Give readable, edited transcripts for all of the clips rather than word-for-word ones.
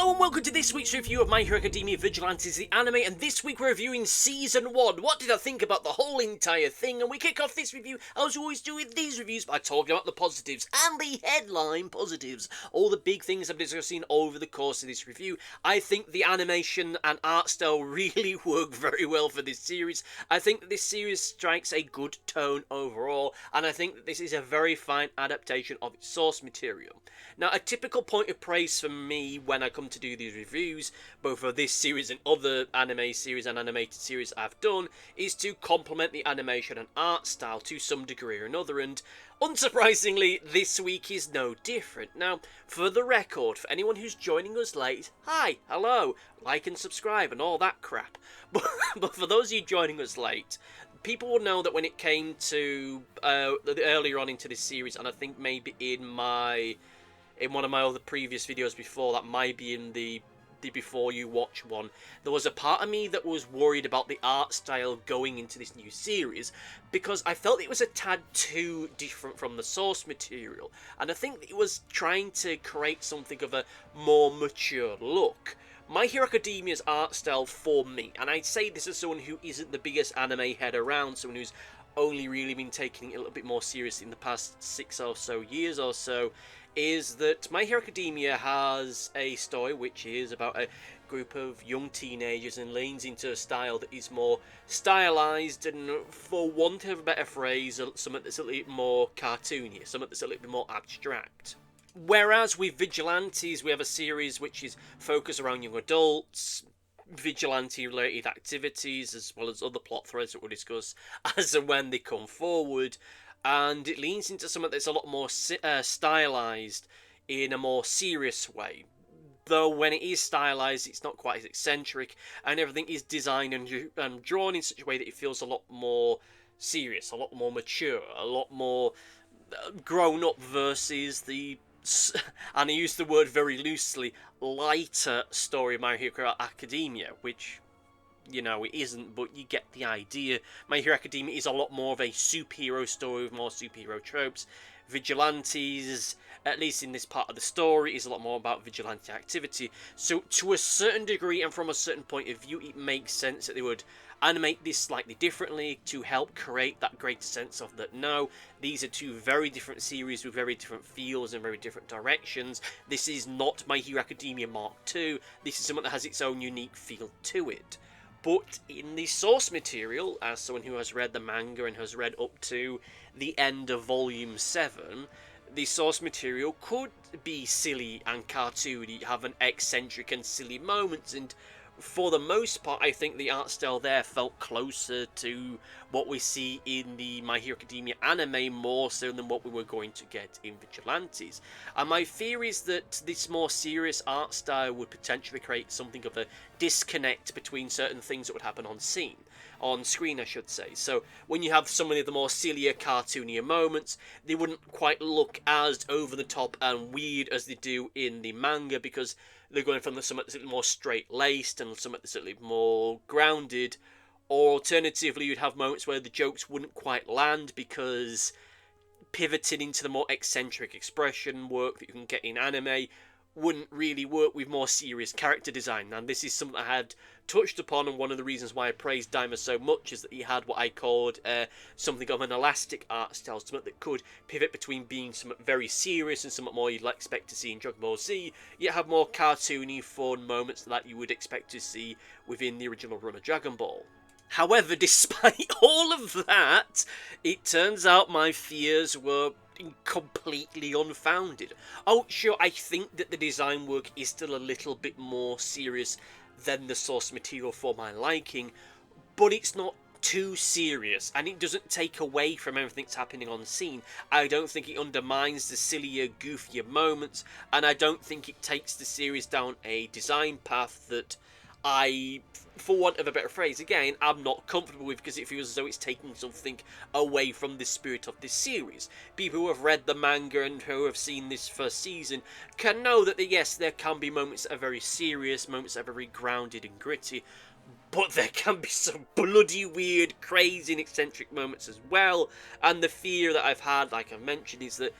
Hello and welcome to this week's review of My Hero Academia Vigilantes, the anime, and this week we're reviewing Season 1. What did I think about the whole entire thing? And we kick off this review, as we always do with these reviews, by talking about the positives and the headline positives. All the big things I've discussed over the course of this review. I think the animation and art style really work very well for this series. I think that this series strikes a good tone overall, and I think that this is a very fine adaptation of its source material. Now, a typical point of praise for me when I come to do these reviews, both for this series and other anime series and animated series I've done, is to complement the animation and art style to some degree or another, and unsurprisingly, this week is no different. Now, for the record, for anyone who's joining us late, hi, hello, like and subscribe and all that crap. But for those of you joining us late, people will know that when it came to earlier on into this series, and I think maybe in one of my other previous videos before, that might be in the before you watch one, there was a part of me that was worried about the art style going into this new series, because I felt it was a tad too different from the source material, and I think it was trying to create something of a more mature look. My Hero Academia's art style for me, and I'd say this as someone who isn't the biggest anime head around, someone who's only really been taking it a little bit more seriously in the past 6 or so years or so, is that My Hero Academia has a story which is about a group of young teenagers and leans into a style that is more stylized and, for want of a better phrase, something that's a little bit more cartoony, something that's a little bit more abstract. Whereas with Vigilantes, we have a series which is focused around young adults, vigilante-related activities, as well as other plot threads that we'll discuss as and when they come forward. And it leans into something that's a lot more stylized in a more serious way. Though when it is stylized, it's not quite as eccentric, and everything is designed and drawn in such a way that it feels a lot more serious, a lot more mature, a lot more grown up versus the, and I use the word very loosely, lighter story of My Hero Academia, which, you know, it isn't, but you get the idea. My Hero Academia is a lot more of a superhero story with more superhero tropes. Vigilantes, at least in this part of the story, is a lot more about vigilante activity. So to a certain degree and from a certain point of view, it makes sense that they would animate this slightly differently to help create that greater sense of that, no, these are two very different series with very different feels and very different directions. This is not My Hero Academia Mark II. This is something that has its own unique feel to it. But in the source material, as someone who has read the manga and has read up to the end of Volume 7, the source material could be silly and cartoony, have an eccentric and silly moments, and for the most part, I think the art style there felt closer to what we see in the My Hero Academia anime more so than what we were going to get in Vigilantes. And my fear is that this more serious art style would potentially create something of a disconnect between certain things that would happen on screen, I should say. So when you have some of the more sillier, cartoonier moments, they wouldn't quite look as over the top and weird as they do in the manga, because they're going from something that's a little more straight-laced and something that's a little more grounded. Or alternatively, you'd have moments where the jokes wouldn't quite land because pivoting into the more eccentric expression work that you can get in anime wouldn't really work with more serious character design. And this is something I had touched upon, and one of the reasons why I praised Daima so much is that he had what I called something of an elastic art style, something that could pivot between being something very serious and something more you'd expect to see in Dragon Ball Z, yet have more cartoony, fun moments that you would expect to see within the original run of Dragon Ball. However, despite all of that, it turns out my fears were completely unfounded. Oh, sure, I think that the design work is still a little bit more serious than the source material for my liking, but it's not too serious, and it doesn't take away from everything that's happening on scene. I don't think it undermines the sillier, goofier moments, and I don't think it takes the series down a design path that I, for want of a better phrase, again, I'm not comfortable with, because it feels as though it's taking something away from the spirit of this series. People who have read the manga and who have seen this first season can know that, yes, there can be moments that are very serious, moments that are very grounded and gritty, but there can be some bloody weird, crazy and eccentric moments as well, and the fear that I've had, like I've mentioned, is that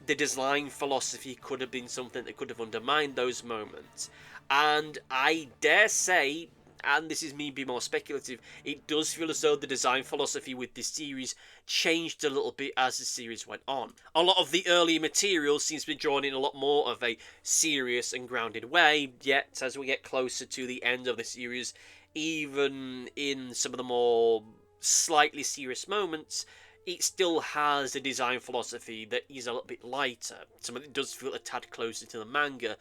the design philosophy could have been something that could have undermined those moments. And I dare say, and this is me being more speculative, it does feel as though the design philosophy with this series changed a little bit as the series went on. A lot of the earlier material seems to be drawn in a lot more of a serious and grounded way, yet as we get closer to the end of the series, even in some of the more slightly serious moments, it still has a design philosophy that is a little bit lighter. Some of it does feel a tad closer to the manga,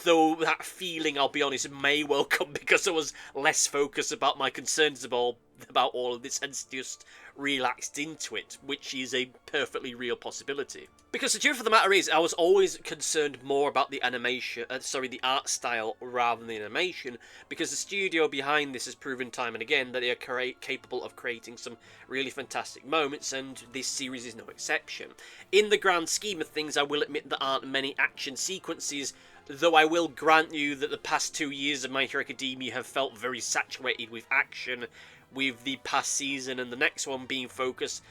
though that feeling, I'll be honest, may well come because I was less focused about my concerns about all of this and just relaxed into it, which is a perfectly real possibility. Because the truth of the matter is, I was always concerned more about the the art style rather than the animation, because the studio behind this has proven time and again that they are capable of creating some really fantastic moments, and this series is no exception. In the grand scheme of things, I will admit there aren't many action sequences, though I will grant you that the past 2 years of My Hero Academia have felt very saturated with action, with the past season and the next one being focused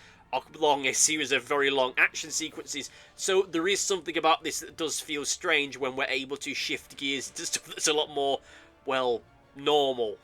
along a series of very long action sequences. So there is something about this that does feel strange when we're able to shift gears to stuff that's a lot more, well, normal.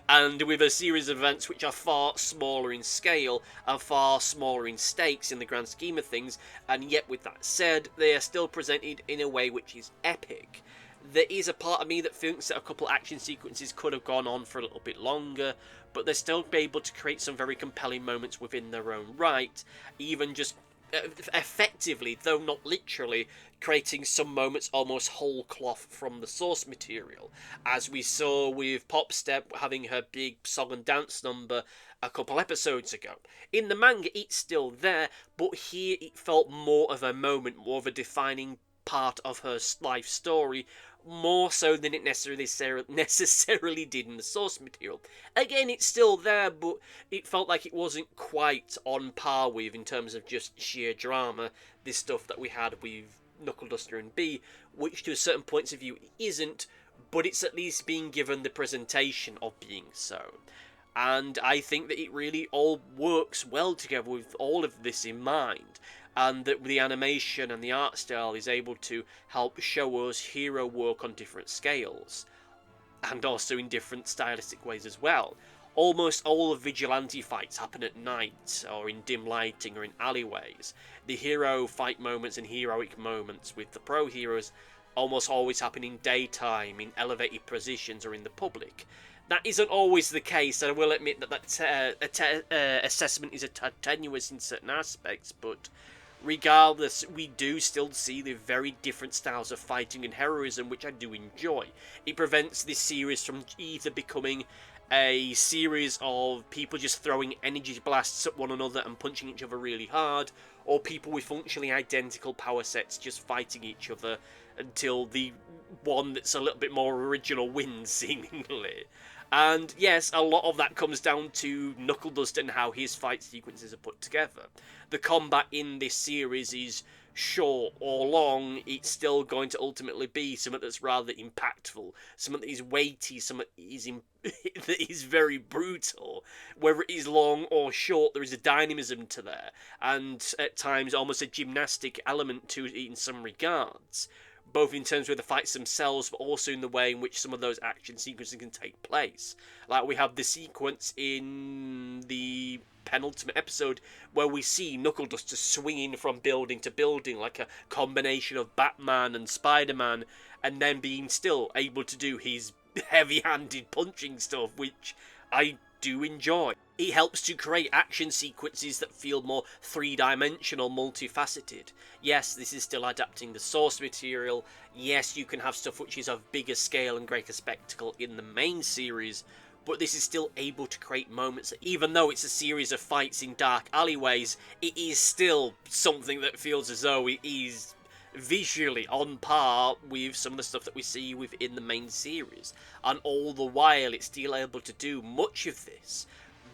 And with a series of events which are far smaller in scale and far smaller in stakes in the grand scheme of things, and yet with that said, they are still presented in a way which is epic. There is a part of me that thinks that a couple action sequences could have gone on for a little bit longer, but they're still able to create some very compelling moments within their own right, even just effectively, though not literally, creating some moments almost whole cloth from the source material, as we saw with Popstep having her big song and dance number a couple episodes ago. In the manga, it's still there, but here it felt more of a moment, more of a defining part of her life story, more so than it necessarily did in the source material. Again, it's still there, but it felt like it wasn't quite on par with, in terms of just sheer drama, this stuff that we had with Knuckle Duster and B, which to a certain points of view isn't, but it's at least being given the presentation of being so. And I think that it really all works well together with all of this in mind, and that the animation and the art style is able to help show us hero work on different scales, and also in different stylistic ways as well. Almost all of vigilante fights happen at night, or in dim lighting, or in alleyways. The hero fight moments and heroic moments with the pro heroes almost always happen in daytime, in elevated positions, or in the public. That isn't always the case, and I will admit that assessment is a tad tenuous in certain aspects, but regardless, we do still see the very different styles of fighting and heroism, which I do enjoy. It prevents this series from either becoming a series of people just throwing energy blasts at one another and punching each other really hard, or people with functionally identical power sets just fighting each other until the one that's a little bit more original wins, seemingly. And yes, a lot of that comes down to Knuckle Duster and how his fight sequences are put together. The combat in this series is short or long, it's still going to ultimately be something that's rather impactful, something that is weighty, something that is very brutal. Whether it is long or short, there is a dynamism to there, and at times almost a gymnastic element to it in some regards, both in terms of the fights themselves, but also in the way in which some of those action sequences can take place. Like we have the sequence in the penultimate episode where we see Knuckle Duster swinging from building to building like a combination of Batman and Spider-Man, and then being still able to do his heavy-handed punching stuff, which I do enjoy. It helps to create action sequences that feel more three-dimensional, multifaceted. Yes, this is still adapting the source material. Yes, you can have stuff which is of bigger scale and greater spectacle in the main series, but this is still able to create moments that, even though it's a series of fights in dark alleyways, it is still something that feels as though it is visually on par with some of the stuff that we see within the main series, and all the while it's still able to do much of this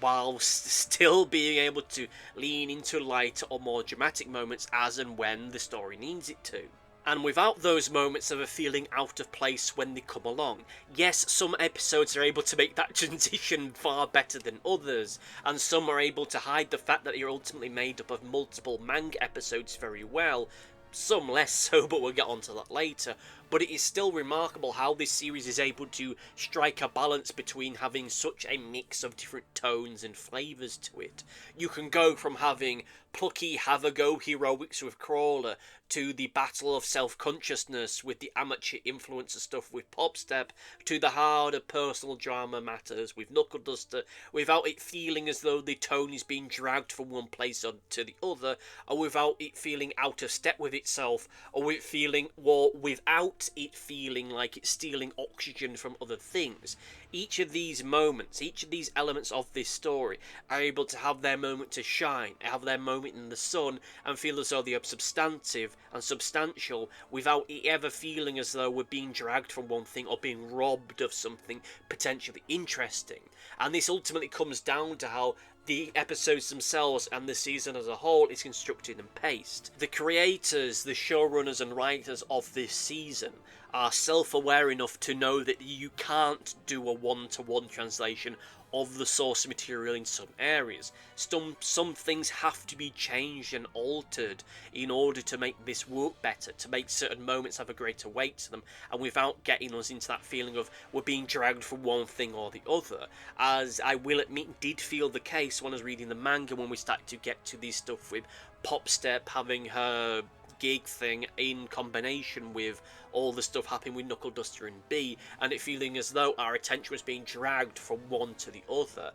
whilst still being able to lean into lighter or more dramatic moments as and when the story needs it to. And without those moments of a feeling out of place when they come along. Yes, some episodes are able to make that transition far better than others, and some are able to hide the fact that you're ultimately made up of multiple manga episodes very well. Some less so, but we'll get onto that later. but it is still remarkable how this series is able to strike a balance between having such a mix of different tones and flavours to it. You can go from having plucky have-a-go heroics with Crawler to the battle of self-consciousness with the amateur influencer stuff with Popstep, to the harder personal drama matters with Knuckle Duster, without it feeling as though the tone is being dragged from one place to the other, or without it feeling out of step with itself, or without it feeling like it's stealing oxygen from other things. Each of these moments, each of these elements of this story are able to have their moment to shine, have their moment in the sun, and feel as though they are substantive and substantial without it ever feeling as though we're being dragged from one thing or being robbed of something potentially interesting. And this ultimately comes down to how the episodes themselves and the season as a whole is constructed and paced. The creators, the showrunners and writers of this season are self-aware enough to know that you can't do a one-to-one translation of the source material in some areas. Some things have to be changed and altered in order to make this work better, to make certain moments have a greater weight to them, and without getting us into that feeling of we're being dragged from one thing or the other, as I will admit did feel the case when I was reading the manga when we started to get to this stuff with Popstep having her gig thing in combination with all the stuff happening with Knuckle Duster and B, and it feeling as though our attention was being dragged from one to the other,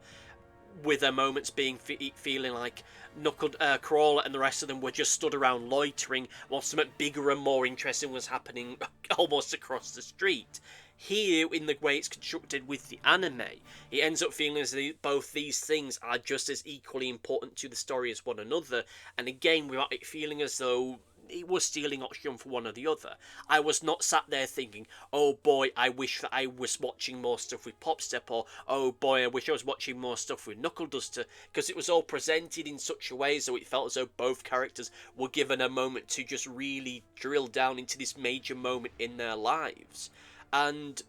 with their moments being feeling like Crawler and the rest of them were just stood around loitering while something bigger and more interesting was happening almost across the street. Here, in the way it's constructed with the anime, it ends up feeling as though both these things are just as equally important to the story as one another, and again, without it feeling as though it was stealing oxygen for one or the other. I was not sat there thinking, oh boy, I wish that I was watching more stuff with Popstep, or oh boy, I wish I was watching more stuff with Knuckle Duster, because it was all presented in such a way so it felt as though both characters were given a moment to just really drill down into this major moment in their lives. And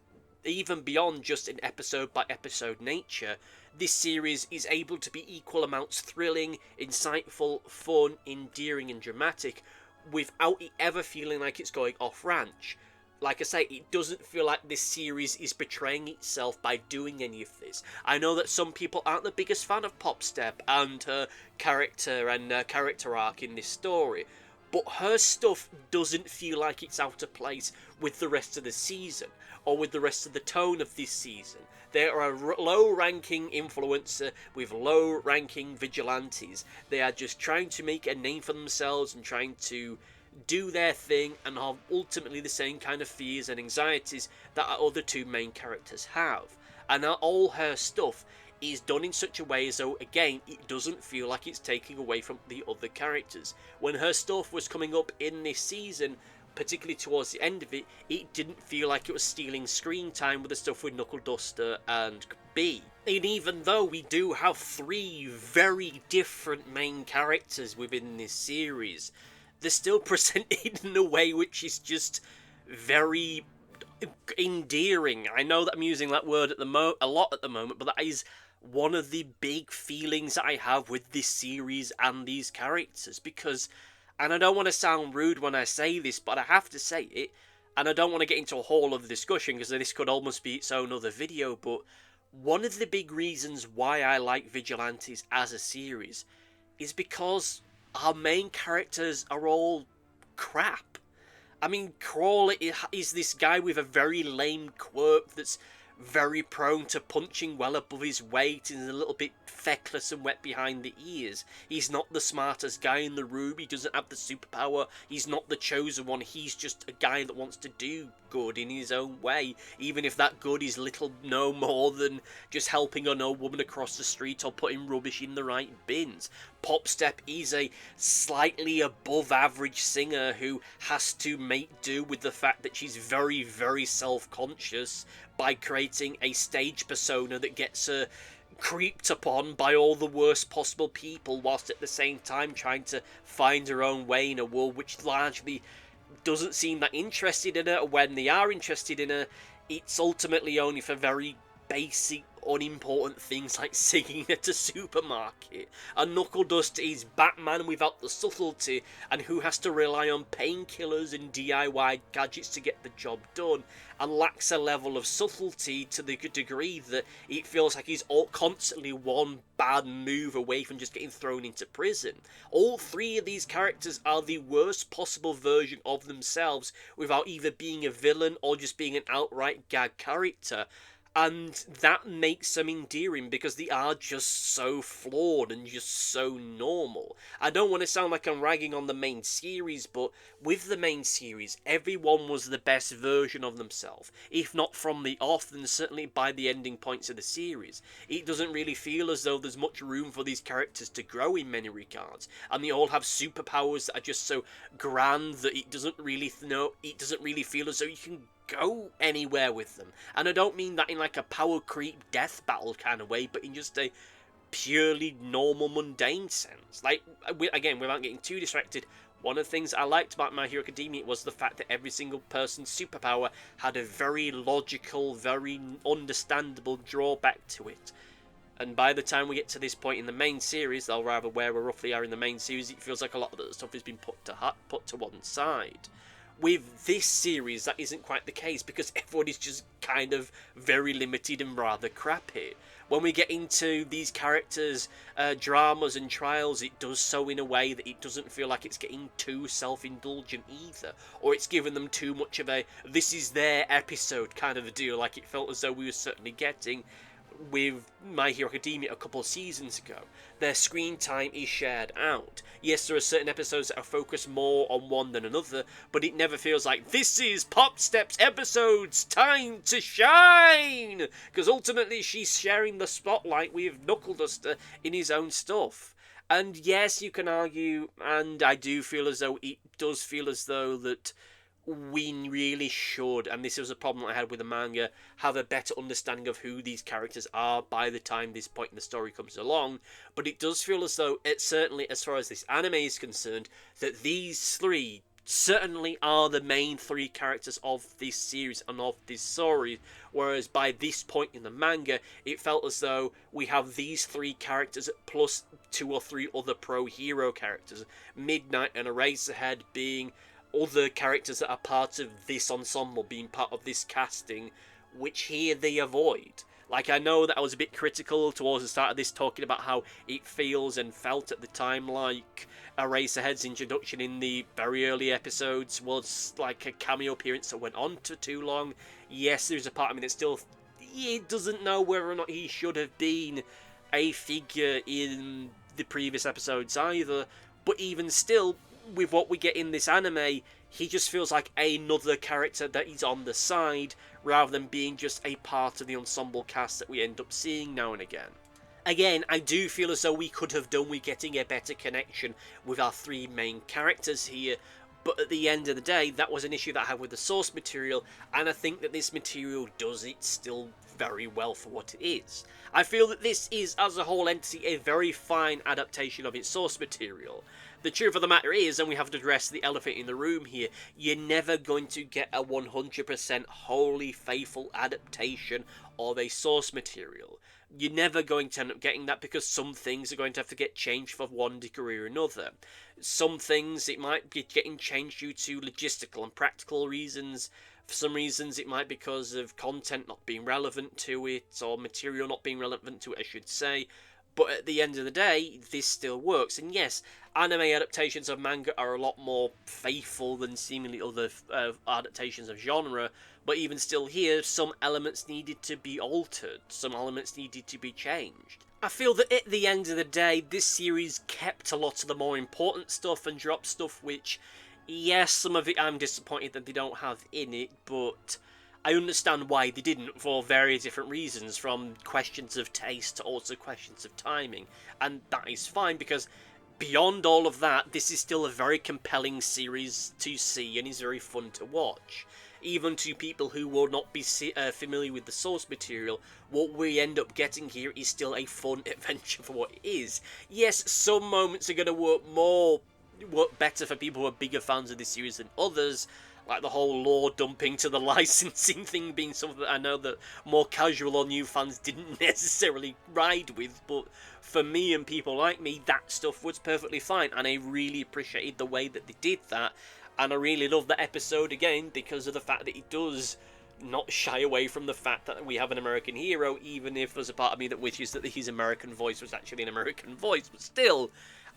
even beyond just an episode by episode nature, this series is able to be equal amounts thrilling, insightful, fun, endearing and dramatic, without it ever feeling like it's going off ranch. Like I say, it doesn't feel like this series is betraying itself by doing any of this. I know that some people aren't the biggest fan of Popstep and her character and character arc in this story, but her stuff doesn't feel like it's out of place with the rest of the season, or with the rest of the tone of this season. They are a low-ranking influencer with low-ranking vigilantes. They are just trying to make a name for themselves and trying to do their thing and have ultimately the same kind of fears and anxieties that our other two main characters have. And all her stuff is done in such a way as though, again, it doesn't feel like it's taking away from the other characters. When her stuff was coming up in this season, particularly towards the end of it, it didn't feel like it was stealing screen time with the stuff with Knuckle Duster and B. And even though we do have three very different main characters within this series, they're still presented in a way which is just very endearing. I know that I'm using that word a lot at the moment, but that is one of the big feelings that I have with this series and these characters, because, and I don't want to sound rude when I say this, but I have to say it, and I don't want to get into a whole other discussion because this could almost be its own other video, but one of the big reasons why I like Vigilantes as a series is because our main characters are all crap. I mean, Crawler is this guy with a very lame quirk that's very prone to punching well above his weight and is a little bit feckless and wet behind the ears. He's not the smartest guy in the room, he doesn't have the superpower, he's not the chosen one, he's just a guy that wants to do good in his own way, even if that good is little no more than just helping an old woman across the street or putting rubbish in the right bins. Popstep is a slightly above average singer who has to make do with the fact that she's very, very self-conscious by creating a stage persona that gets her creeped upon by all the worst possible people, whilst at the same time trying to find her own way in a world which largely doesn't seem that interested in her. When they are interested in her, it's ultimately only for very basic unimportant things like singing at a supermarket, and Knuckle Duster is Batman without the subtlety, and who has to rely on painkillers and DIY gadgets to get the job done, and lacks a level of subtlety to the degree that it feels like he's constantly one bad move away from just getting thrown into prison. All three of these characters are the worst possible version of themselves without either being a villain or just being an outright gag character. And that makes them endearing because they are just so flawed and just so normal. I don't want to sound like I'm ragging on the main series, but with the main series, everyone was the best version of themselves. If not from the off, then certainly by the ending points of the series. It doesn't really feel as though there's much room for these characters to grow in many regards. And they all have superpowers that are just so grand that it doesn't really feel as though you can go anywhere with them. And I don't mean that in like a power creep death battle kind of way, but in just a purely normal mundane sense. Like, again, without getting too distracted, one of the things I liked about My Hero Academia was the fact that every single person's superpower had a very logical, very understandable drawback to it. And by the time we get to this point in the main series, or rather where we roughly are in the main series, it feels like a lot of the stuff has been put to one side. With this series, that isn't quite the case, because everyone is just kind of very limited and rather crappy. When we get into these characters' dramas and trials, it does so in a way that it doesn't feel like it's getting too self-indulgent either, or it's given them too much of a this is their episode kind of a deal, like it felt as though we were certainly getting with My Hero Academia a couple of seasons ago. Their screen time is shared out. Yes, there are certain episodes that are focused more on one than another, but it never feels like, this is Pop Step's episode's time to shine! Because ultimately she's sharing the spotlight with Knuckle Duster in his own stuff. And yes, you can argue, and I do feel as though it does feel as though that we really should, and this was a problem I had with the manga, have a better understanding of who these characters are by the time this point in the story comes along. But it does feel as though, certainly as far as this anime is concerned, that these three certainly are the main three characters of this series and of this story, whereas by this point in the manga, it felt as though we have these three characters plus 2 or 3 other pro-hero characters, Midnight and Eraserhead being other characters that are part of this ensemble, being part of this casting, which here they avoid. Like, I know that I was a bit critical towards the start of this, talking about how it feels and felt at the time like Eraserhead's introduction in the very early episodes was like a cameo appearance that went on to too long. Yes, there's a part of me that still doesn't know whether or not he should have been a figure in the previous episodes either, but even still, with what we get in this anime, he just feels like another character that is on the side, rather than being just a part of the ensemble cast that we end up seeing now and again. Again, I do feel as though we could have done with getting a better connection with our 3 main characters here, but at the end of the day, that was an issue that I had with the source material, and I think that this material does it still very well for what it is. I feel that this is, as a whole entity, a very fine adaptation of its source material. The truth of the matter is, and we have to address the elephant in the room here, you're never going to get a 100% wholly faithful adaptation of a source material. You're never going to end up getting that, because some things are going to have to get changed for one degree or another. Some things, it might be getting changed due to logistical and practical reasons. For some reasons, it might be because of content not being relevant to it, or material not being relevant to it, I should say. But at the end of the day, this still works. And yes, anime adaptations of manga are a lot more faithful than seemingly other adaptations of genre. But even still here, some elements needed to be altered. Some elements needed to be changed. I feel that at the end of the day, this series kept a lot of the more important stuff and dropped stuff which, yes, some of it I'm disappointed that they don't have in it, but I understand why they didn't, for various different reasons, from questions of taste to also questions of timing, and that is fine, because beyond all of that, this is still a very compelling series to see and is very fun to watch. Even to people who will not be familiar with the source material, what we end up getting here is still a fun adventure for what it is. Yes, some moments are going to work better for people who are bigger fans of this series than others. Like the whole lore dumping to the licensing thing being something that I know that more casual or new fans didn't necessarily ride with, but for me and people like me, that stuff was perfectly fine, and I really appreciated the way that they did that, and I really love that episode again because of the fact that it does not shy away from the fact that we have an American hero, even if there's a part of me that wishes that his American voice was actually an American voice, but still,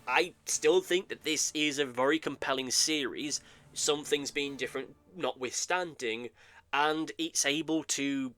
I still think that this is a very compelling series, some things being different notwithstanding, and it's able to,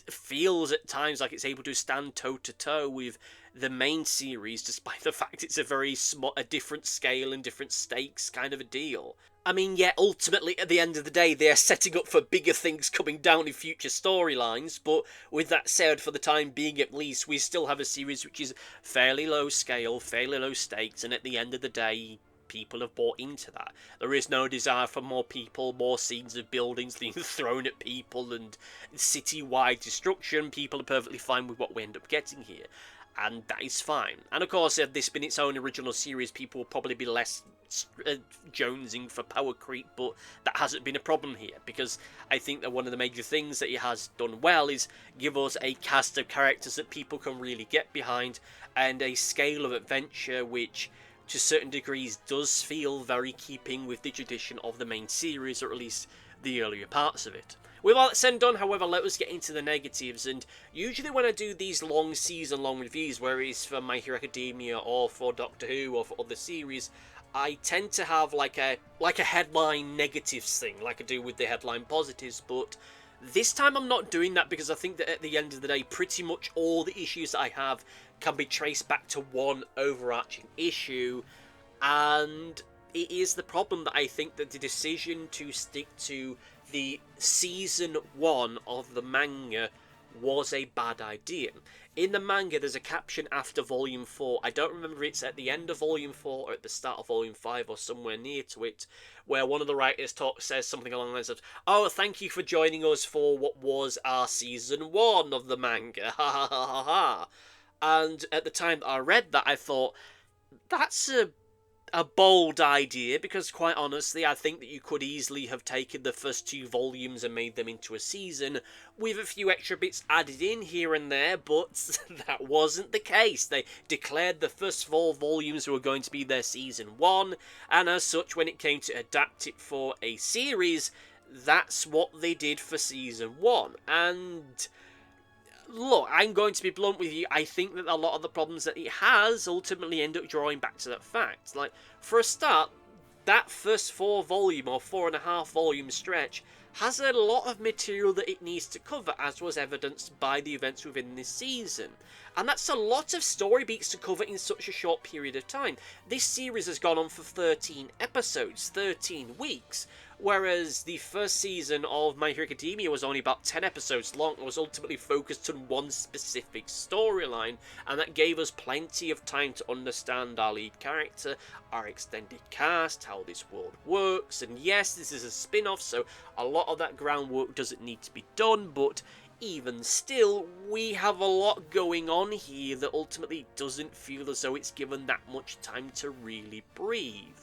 feels at times like it's able to stand toe-to-toe with the main series, despite the fact it's a very a different scale and different stakes kind of a deal. I mean, yeah, ultimately, at the end of the day, they're setting up for bigger things coming down in future storylines, but with that said, for the time being at least, we still have a series which is fairly low scale, fairly low stakes, and at the end of the day, people have bought into that. There is no desire for more people, more scenes of buildings being thrown at people, and city-wide destruction. People are perfectly fine with what we end up getting here, and that is fine. And of course, had this been its own original series, people will probably be less jonesing for power creep, but that hasn't been a problem here, because I think that one of the major things that it has done well is give us a cast of characters that people can really get behind, and a scale of adventure which, to certain degrees, does feel very keeping with the tradition of the main series, or at least the earlier parts of it. With all that said and done, however, let us get into the negatives, and usually when I do these long season-long reviews, whether it's for My Hero Academia or for Doctor Who or for other series, I tend to have like a headline negatives thing, like I do with the headline positives, but this time I'm not doing that because I think that at the end of the day, pretty much all the issues that I have can be traced back to one overarching issue, and it is the problem that I think that the decision to stick to the season 1 of the manga was a bad idea. In the manga, there's a caption after Volume 4. I don't remember if it's at the end of Volume 4 or at the start of Volume 5 or somewhere near to it, where one of the writers says something along the lines of, "Oh, thank you for joining us for what was our Season 1 of the manga, ha ha ha ha ha." And at the time that I read that, I thought, that's a bold idea, because quite honestly, I think that you could easily have taken the first 2 volumes and made them into a season, with a few extra bits added in here and there, but that wasn't the case. They declared the first 4 volumes were going to be their Season 1, and as such, when it came to adapt it for a series, that's what they did for Season 1, and look, I'm going to be blunt with you. I think that a lot of the problems that it has ultimately end up drawing back to that fact. Like, for a start, that first 4 volume or 4.5 volume stretch has a lot of material that it needs to cover, as was evidenced by the events within this season. And that's a lot of story beats to cover in such a short period of time. This series has gone on for 13 episodes, 13 weeks, whereas the first season of My Hero Academia was only about 10 episodes long and was ultimately focused on one specific storyline, and that gave us plenty of time to understand our lead character, our extended cast, how this world works, and yes, this is a spin-off, so a lot of that groundwork doesn't need to be done, but even still, we have a lot going on here that ultimately doesn't feel as though it's given that much time to really breathe.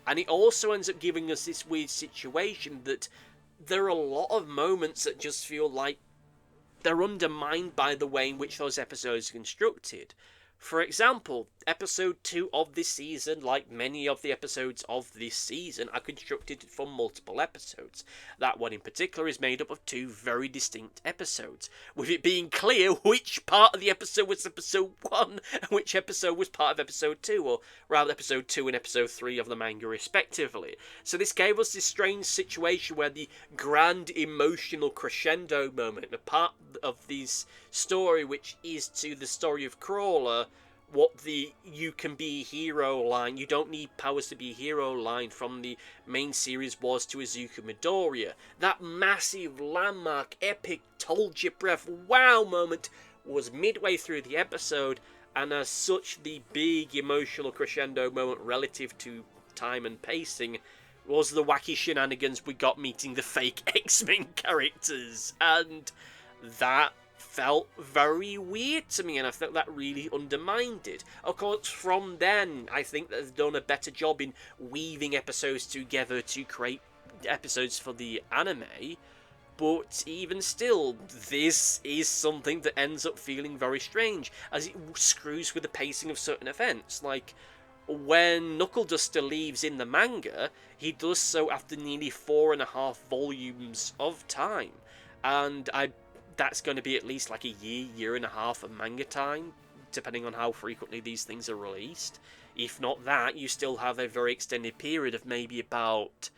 And it also ends up giving us this weird situation that there are a lot of moments that just feel like they're undermined by the way in which those episodes are constructed. For example, episode 2 of this season, like many of the episodes of this season, are constructed from multiple episodes. That one in particular is made up of 2 very distinct episodes, with it being clear which part of the episode was episode 1 and which episode was part of episode 2, or rather episode 2 and episode 3 of the manga respectively. So this gave us this strange situation where the grand emotional crescendo moment, a part of this story which is to the story of Crawler, what the "you can be a hero" line, "you don't need powers to be a hero" line from the main series was to Izuku Midoriya. That massive, landmark, epic, told your breath wow moment was midway through the episode, and as such, the big emotional crescendo moment relative to time and pacing was the wacky shenanigans we got meeting the fake X-Men characters, and that felt very weird to me, and I felt that really undermined it. Of course, from then, I think that they've done a better job in weaving episodes together to create episodes for the anime, but even still, this is something that ends up feeling very strange, as it screws with the pacing of certain events. Like, when Knuckle Duster leaves in the manga, he does so after nearly 4.5 volumes of time. And that's going to be at least like a year and a half of manga time, depending on how frequently these things are released. If not that, you still have a very extended period of maybe about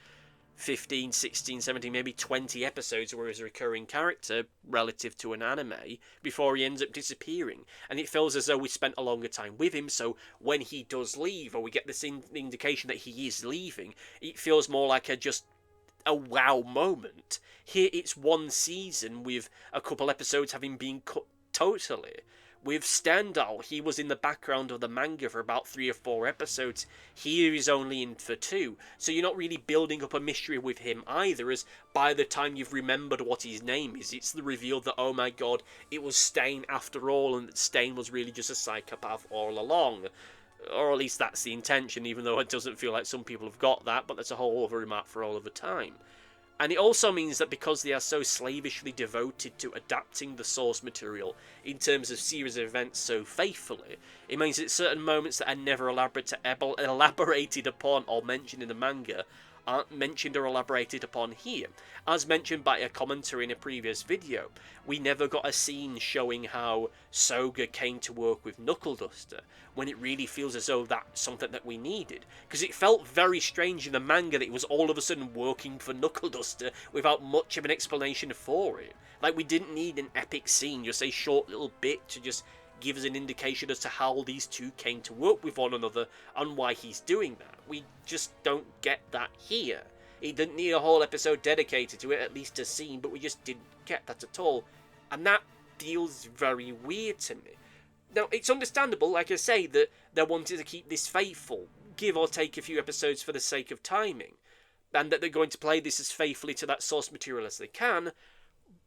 15, 16, 17, maybe 20 episodes where he's a recurring character relative to an anime before he ends up disappearing. And it feels as though we spent a longer time with him, so when he does leave, or we get this indication that he is leaving, it feels more like a wow moment. Here it's one season with a couple episodes having been cut totally. With Stendhal, he was in the background of the manga for about 3 or 4 episodes. Here he's only in for 2. So you're not really building up a mystery with him either, as by the time you've remembered what his name is, it's the reveal that, oh my god, it was Stain after all, and that Stain was really just a psychopath all along. Or at least that's the intention, even though it doesn't feel like some people have got that, but that's a whole other remark for all of the time. And it also means that because they are so slavishly devoted to adapting the source material in terms of series of events so faithfully, it means that certain moments that are never elaborated upon or mentioned in the manga aren't mentioned or elaborated upon here. As mentioned by a commenter in a previous video, we never got a scene showing how Soga came to work with Knuckle Duster, when it really feels as though that's something that we needed. Because it felt very strange in the manga that he was all of a sudden working for Knuckle Duster without much of an explanation for it. Like, we didn't need an epic scene, just a short little bit to just give us an indication as to how these two came to work with one another and why he's doing that. We just don't get that here. He didn't need a whole episode dedicated to it, at least a scene, but we just didn't get that at all. And that feels very weird to me. Now, it's understandable, like I say, that they wanted to keep this faithful, give or take a few episodes for the sake of timing, and that they're going to play this as faithfully to that source material as they can.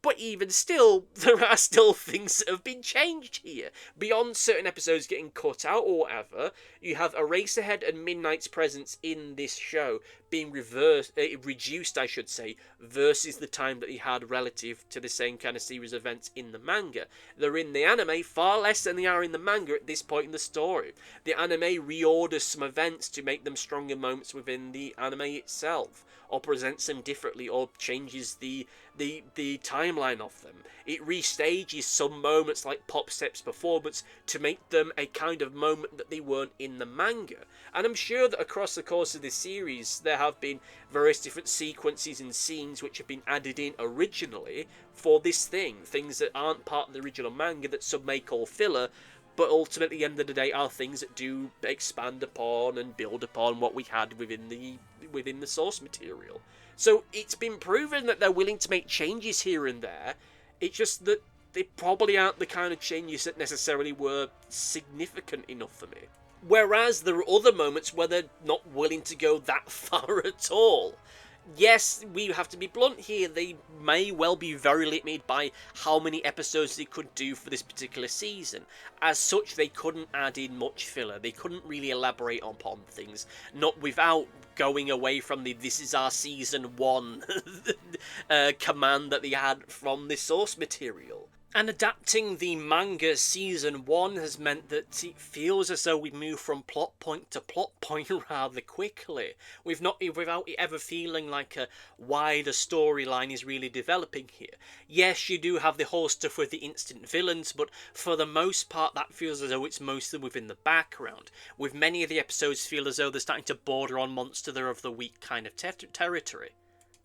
But even still, there are still things that have been changed here. Beyond certain episodes getting cut out or whatever, you have Eraserhead and Midnight's presence in this show being reduced, I should say, versus the time that he had relative to the same kind of series of events in the manga. They're in the anime far less than they are in the manga at this point in the story. The anime reorders some events to make them stronger moments within the anime itself, or presents them differently, or changes the timeline of them. It restages some moments like Popstep's performance to make them a kind of moment that they weren't in the manga. And I'm sure that across the course of this series there have been various different sequences and scenes which have been added in originally for this thing, things that aren't part of the original manga that some may call filler, but ultimately at the end of the day are things that do expand upon and build upon what we had within the source material. So it's been proven that they're willing to make changes here and there. It's just that they probably aren't the kind of changes that necessarily were significant enough for me. Whereas there are other moments where they're not willing to go that far at all. Yes, we have to be blunt here, they may well be very limited by how many episodes they could do for this particular season. As such, they couldn't add in much filler, they couldn't really elaborate upon things, not without going away from the "this is our season 1" command that they had from the source material. And adapting the manga season 1 has meant that it feels as though we move from plot point to plot point rather quickly, without it ever feeling like a wider storyline is really developing here. Yes, you do have the whole stuff with the instant villains, but for the most part that feels as though it's mostly within the background, with many of the episodes feel as though they're starting to border on Monster of the Week kind of territory.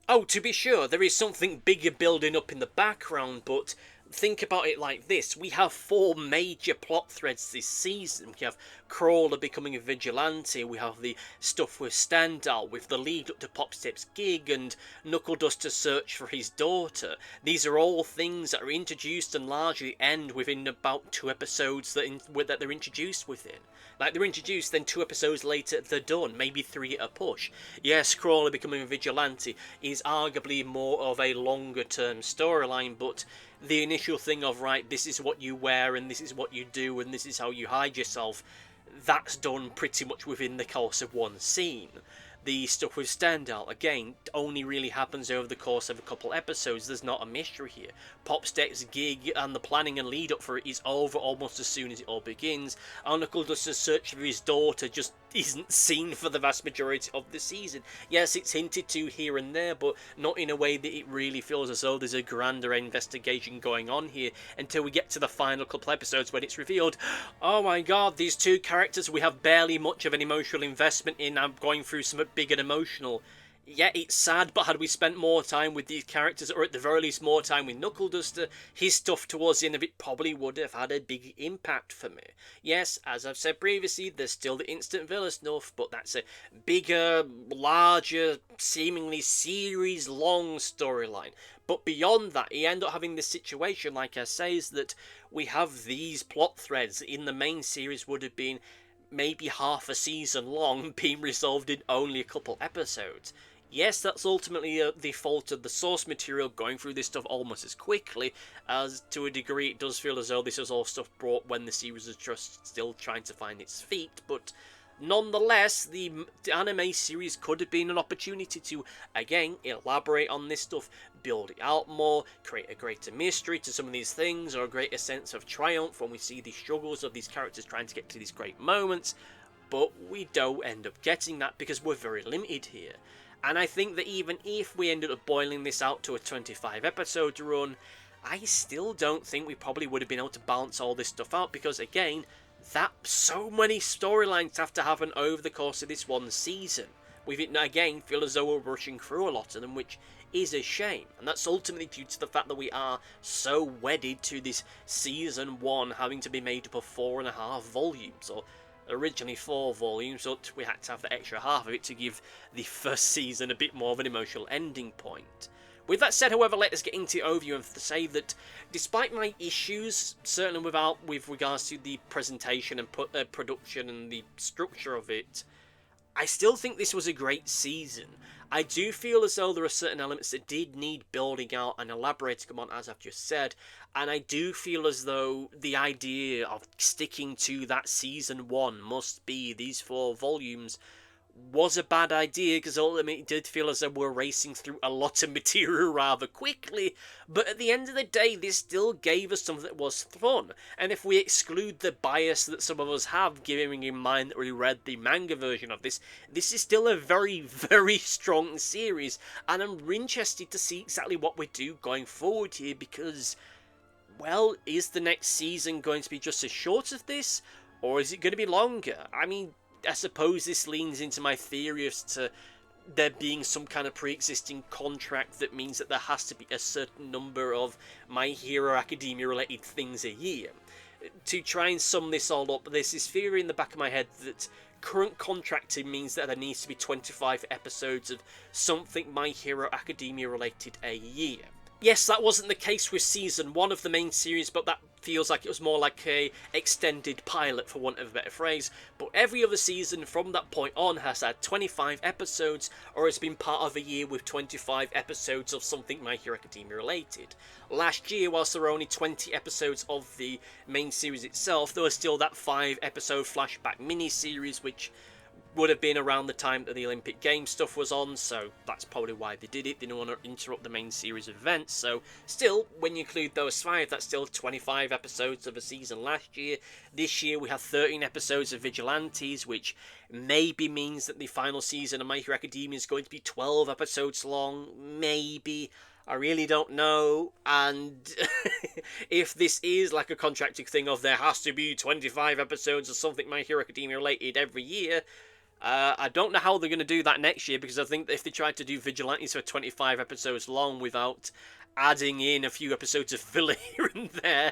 Oh, to be sure, there is something bigger building up in the background, but think about it like this. We have 4 major plot threads this season. We have Crawler becoming a vigilante, we have the stuff with Stendhal, with the lead up to Popstep's gig, and Knuckle Duster's search for his daughter. These are all things that are introduced and largely end within about 2 episodes that they're introduced within. Like, they're introduced, then 2 episodes later they're done, maybe 3 at a push. Yes, Crawler becoming a vigilante is arguably more of a longer term storyline, but the initial thing of, right, this is what you wear and this is what you do and this is how you hide yourself, that's done pretty much within the course of 1 scene. The stuff with Standout, again, only really happens over the course of a couple episodes. There's not a mystery here. Popstek's gig and the planning and lead up for it is over almost as soon as it all begins. And Knuckle Duster's search for his daughter just isn't seen for the vast majority of the season. Yes, it's hinted to here and there, but not in a way that it really feels as though there's a grander investigation going on here until we get to the final couple episodes when it's revealed, oh my god, these two characters we have barely much of an emotional investment in. I'm going through some big and emotional. Yeah, it's sad, but had we spent more time with these characters, or at the very least more time with Knuckle Duster, his stuff towards the end of it probably would have had a big impact for me. Yes, as I've said previously, there's still the Instant Villa stuff, but that's a bigger, larger, seemingly series-long storyline. But beyond that, you end up having this situation, like I say, is that we have these plot threads in the main series would have been maybe half a season long, being resolved in only a couple episodes. Yes, that's ultimately the fault of the source material going through this stuff almost as quickly, as to a degree it does feel as though this is all stuff brought when the series is just still trying to find its feet, but nonetheless, the anime series could have been an opportunity to, again, elaborate on this stuff, build it out more, create a greater mystery to some of these things, or a greater sense of triumph when we see the struggles of these characters trying to get to these great moments, but we don't end up getting that because we're very limited here. And I think that even if we ended up boiling this out to a 25 episode run, I still don't think we probably would have been able to balance all this stuff out because, again, that so many storylines have to happen over the course of this one season. We, again, feel as though we're rushing through a lot of them, which is a shame. And that's ultimately due to the fact that we are so wedded to this season 1 having to be made up of 4.5 volumes, or originally 4 volumes, but we had to have the extra half of it to give the first season a bit more of an emotional ending point. With that said, however, let us get into the overview and say that despite my issues, certainly with regards to the presentation and production and the structure of it, I still think this was a great season. I do feel as though there are certain elements that did need building out and elaborating upon, as I've just said, and I do feel as though the idea of sticking to that season 1 must be these 4 volumes was a bad idea, because ultimately it did feel as though we're racing through a lot of material rather quickly, but at the end of the day this still gave us something that was fun. And if we exclude the bias that some of us have, giving in mind that we read the manga version of this is still a very, very strong series, and I'm interested to see exactly what we do going forward here, because, well, is the next season going to be just as short as this, or is it going to be longer? I mean, I suppose this leans into my theory as to there being some kind of pre-existing contract that means that there has to be a certain number of My Hero Academia related things a year. To try and sum this all up, there's this theory in the back of my head that current contracting means that there needs to be 25 episodes of something My Hero Academia related a year. Yes, that wasn't the case with season 1 of the main series, but that feels like it was more like a extended pilot, for want of a better phrase. But every other season from that point on has had 25 episodes, or has been part of a year with 25 episodes of something My Hero Academia related. Last year, whilst there were only 20 episodes of the main series itself, there was still that 5-episode flashback mini-series, which would have been around the time that the Olympic Games stuff was on, so that's probably why they did it. They didn't want to interrupt the main series of events. So still, when you include those 5, that's still 25 episodes of a season last year. This year we have 13 episodes of Vigilantes, which maybe means that the final season of My Hero Academia is going to be 12 episodes long. Maybe. I really don't know. And if this is like a contracting thing of there has to be 25 episodes of something My Hero Academia related every year, I don't know how they're going to do that next year, because I think that if they tried to do Vigilantes for 25 episodes long without adding in a few episodes of filler here and there,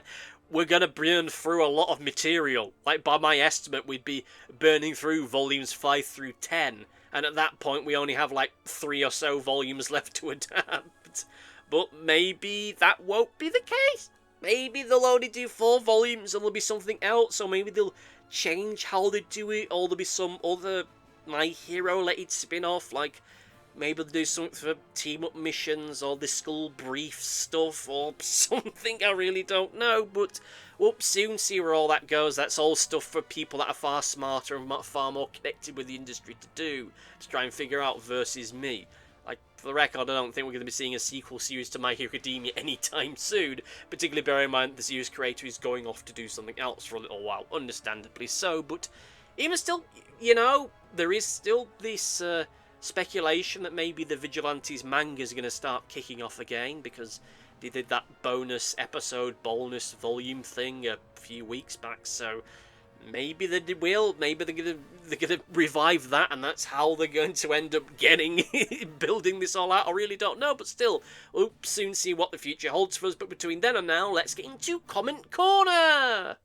we're going to burn through a lot of material. Like, by my estimate, we'd be burning through volumes 5 through 10, and at that point we only have like 3 or so volumes left to adapt. But maybe that won't be the case. Maybe they'll only do 4 volumes and there'll be something else, or maybe they'll change how they do it, or there'll be some other My Hero related spin-off, like Maybe they'll do something for team-up missions or the school brief stuff or something, I really don't know, but we'll soon see where all that goes. That's all stuff for people that are far smarter and far more connected with the industry to do, to try and figure out, versus me. Like, for the record, I don't think we're going to be seeing a sequel series to My Hero Academia anytime soon, particularly bearing in mind the series creator is going off to do something else for a little while, understandably so, but even still, you know, there is still this speculation that maybe the Vigilantes manga is going to start kicking off again, because they did that bonus episode, bonus volume thing a few weeks back, so maybe they will. Maybe they're gonna revive that, and that's how they're going to end up getting building this all out. I really don't know, but still, we'll soon see what the future holds for us. But between then and now, let's get into Comment Corner.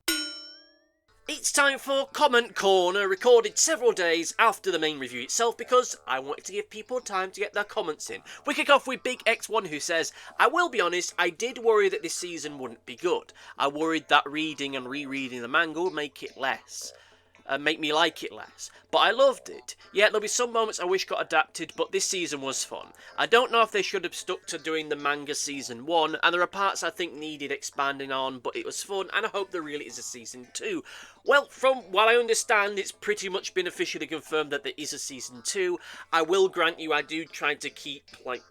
It's time for Comment Corner, recorded several days after the main review itself because I wanted to give people time to get their comments in. We kick off with Big X1 who says, I will be honest, I did worry that this season wouldn't be good. I worried that reading and rereading the manga would make me like it less. But I loved it. Yeah, there'll be some moments I wish got adapted, but this season was fun. I don't know if they should have stuck to doing the manga season 1, and there are parts I think needed expanding on, but it was fun, and I hope there really is a season 2. Well, from what I understand, it's pretty much been officially confirmed that there is a season 2. I will grant you, I do try to keep, like,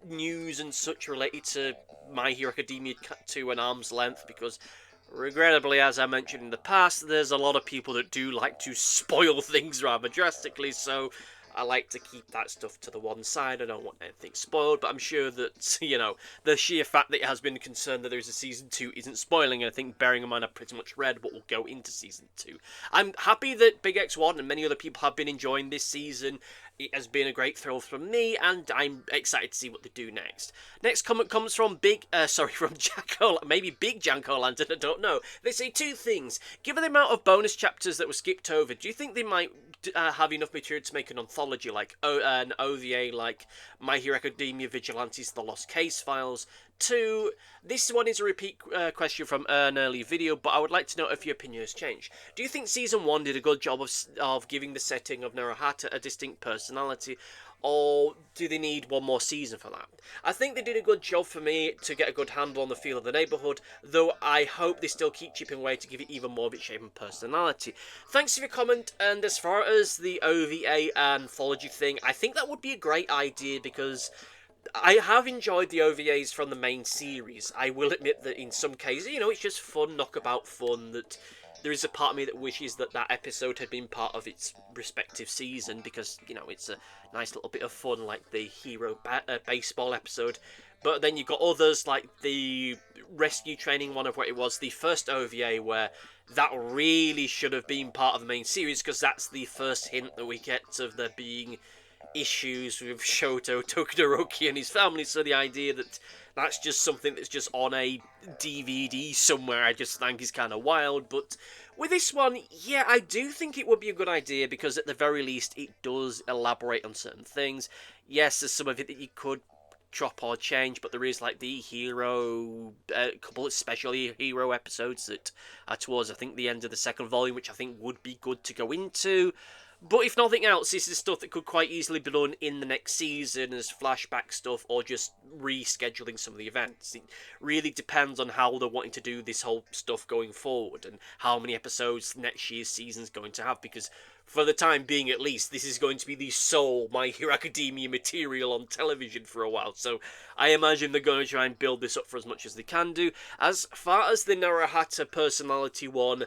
news and such related to My Hero Academia to an arm's length, because regrettably, as I mentioned in the past, there's a lot of people that do like to spoil things rather drastically, so I like to keep that stuff to the one side. I don't want anything spoiled, but I'm sure that, you know, the sheer fact that it has been concerned that there is a Season 2 isn't spoiling anything, bearing in mind I've pretty much read what will go into Season 2. I'm happy that Big X1 and many other people have been enjoying this season. It has been a great thrill from me, and I'm excited to see what they do next. Next comment comes from Big Jacko, maybe Big Janko Lantern, I don't know. They say two things. Given the amount of bonus chapters that were skipped over, do you think they might have enough material to make an anthology, like an OVA, like My Hero Academia Vigilantes, The Lost Case Files? 2, this one is a repeat question from an early video, but I would like to know if your opinion has changed. Do you think Season 1 did a good job of giving the setting of Naruhata a distinct personality, or do they need one more season for that? I think they did a good job for me to get a good handle on the feel of the neighbourhood, though I hope they still keep chipping away to give it even more of its shape and personality. Thanks for your comment, and as far as the OVA anthology thing, I think that would be a great idea because I have enjoyed the OVAs from the main series. I will admit that in some cases, you know, it's just fun, knockabout fun, that there is a part of me that wishes that that episode had been part of its respective season because, you know, it's a nice little bit of fun, like the Hero baseball episode. But then you've got others, like the rescue training one of what it was, the first OVA, where that really should have been part of the main series because that's the first hint that we get of there being issues with Shoto Todoroki and his family, so the idea that that's just something that's just on a DVD somewhere I just think is kind of wild. But with this one, yeah, I do think it would be a good idea because at the very least it does elaborate on certain things. Yes, there's some of it that you could drop or change, but there is like the hero, a couple of special hero episodes that are towards I think the end of the second volume, which I think would be good to go into. But if nothing else, this is stuff that could quite easily be done in the next season as flashback stuff or just rescheduling some of the events. It really depends on how they're wanting to do this whole stuff going forward and how many episodes next year's season's going to have, because for the time being at least, this is going to be the sole My Hero Academia material on television for a while, so I imagine they're going to try and build this up for as much as they can do. As far as the Naruhata personality one,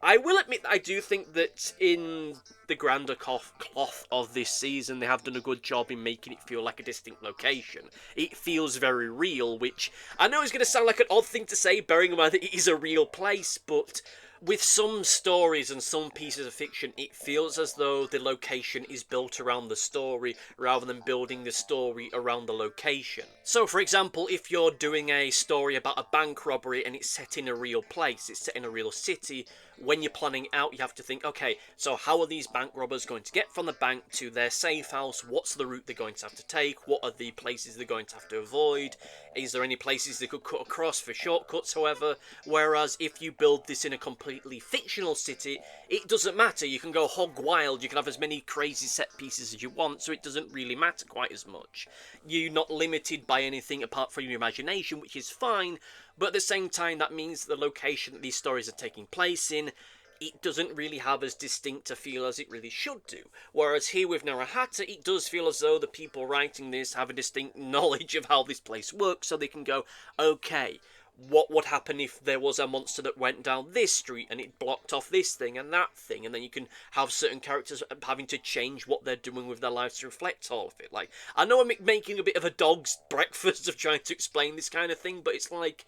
I will admit that I do think that in the grander cloth of this season, they have done a good job in making it feel like a distinct location. It feels very real, which I know is going to sound like an odd thing to say, bearing in mind that it is a real place, but with some stories and some pieces of fiction, it feels as though the location is built around the story rather than building the story around the location. So, for example, if you're doing a story about a bank robbery and it's set in a real place, it's set in a real city, when you're planning out, you have to think, okay, so how are these bank robbers going to get from the bank to their safe house? What's the route they're going to have to take? What are the places they're going to have to avoid? Is there any places they could cut across for shortcuts, however? Whereas if you build this in a completely fictional city, it doesn't matter. You can go hog wild, you can have as many crazy set pieces as you want, so it doesn't really matter quite as much. You're not limited by anything apart from your imagination, which is fine, but at the same time that means the location that these stories are taking place in, it doesn't really have as distinct a feel as it really should do. Whereas here with Narahata, it does feel as though the people writing this have a distinct knowledge of how this place works, so they can go, okay, what would happen if there was a monster that went down this street and it blocked off this thing and that thing, and then you can have certain characters having to change what they're doing with their lives to reflect all of it. Like, I know I'm making a bit of a dog's breakfast of trying to explain this kind of thing, but it's like,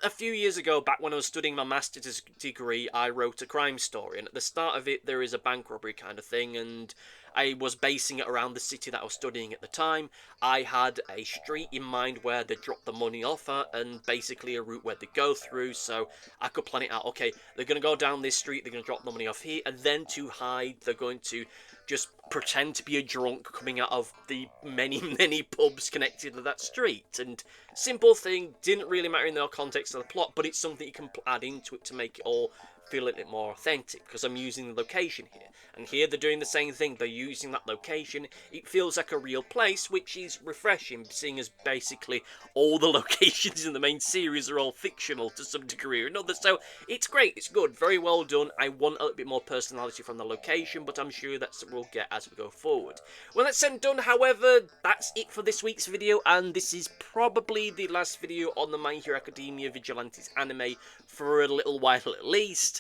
a few years ago, back when I was studying my master's degree, I wrote a crime story, and at the start of it, there is a bank robbery kind of thing, and I was basing it around the city that I was studying at the time. I had a street in mind where they drop the money off at, and basically a route where they go through, so I could plan it out. Okay, they're going to go down this street, they're going to drop the money off here, and then to hide, they're going to just pretend to be a drunk coming out of the many, many pubs connected to that street. And simple thing, didn't really matter in the context of the plot, but it's something you can add into it to make it all feel a little bit more authentic, because I'm using the location here. And here they're doing the same thing, they're using that location. It feels like a real place, which is refreshing, seeing as basically all the locations in the main series are all fictional to some degree or another. So it's great, it's good, very well done. I want a little bit more personality from the location, but I'm sure that's what we'll get as we go forward. Well, that's done, however, that's it for this week's video, and this is probably the last video on the My Hero Academia Vigilantes anime for a little while at least.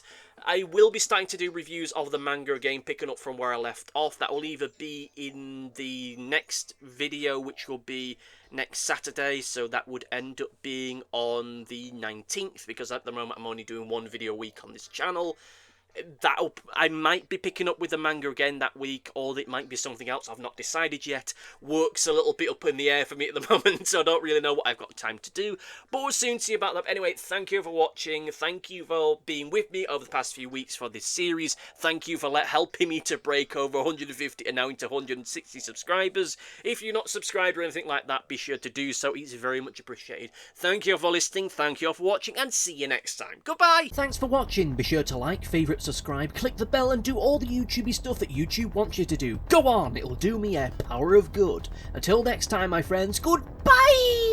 I will be starting to do reviews of the manga again, picking up from where I left off. That will either be in the next video, which will be next Saturday, so that would end up being on the 19th, because at the moment I'm only doing one video a week on this channel. I might be picking up with the manga again that week, or it might be something else I've not decided yet. Work's a little bit up in the air for me at the moment, so I don't really know what I've got time to do, but we'll soon see about that. Anyway, thank you for watching, thank you for being with me over the past few weeks for this series, thank you for helping me to break over 150 and now into 160 subscribers. If you're not subscribed or anything like that, be sure to do so, it's very much appreciated. Thank you for listening, thank you for watching, and see you next time. Goodbye! Thanks for watching, be sure to like, favourite, subscribe, click the bell, and do all the YouTubey stuff that YouTube wants you to do. Go on, it'll do me a power of good. Until next time, my friends, goodbye!